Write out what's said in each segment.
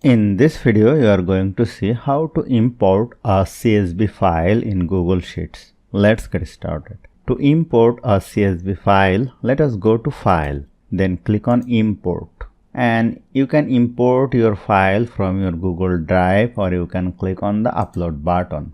In this video, you are going to see how to import a CSV file in Google Sheets. Let's get started. To import a CSV file, let us go to File, then click on Import. And you can import your file from your Google Drive, or you can click on the Upload button.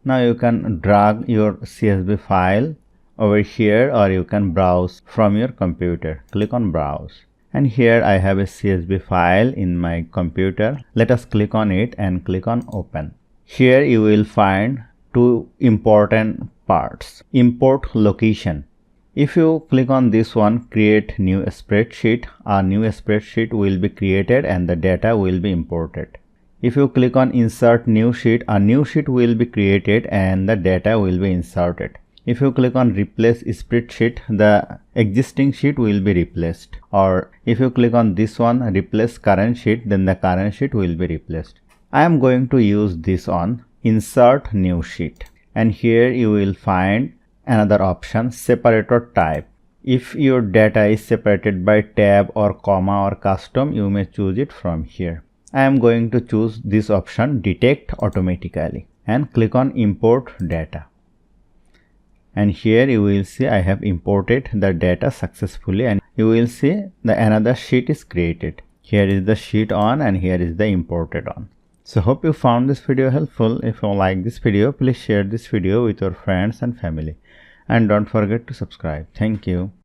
Now you can drag your CSV file over here, or you can browse from your computer. Click on Browse. And here I have a CSV file in my computer. Let us click on it and click on Open. Here you will find two important parts. Import location. If you click on this one, create new spreadsheet, a new spreadsheet will be created and the data will be imported. If you click on insert new sheet, a new sheet will be created and the data will be inserted. If you click on replace spreadsheet, the existing sheet will be replaced. Or if you click on this one, replace current sheet, then the current sheet will be replaced. I am going to use this on insert new sheet. And here you will find another option, separator type. If your data is separated by tab or comma or custom, you may choose it from here. I am going to choose this option, detect automatically, and click on import data. And here you will see I have imported the data successfully, and you will see the another sheet is created. Here is the sheet on and here is the imported on. So hope you found this video helpful. If you like this video, please share this video with your friends and family, and don't forget to subscribe. Thank you.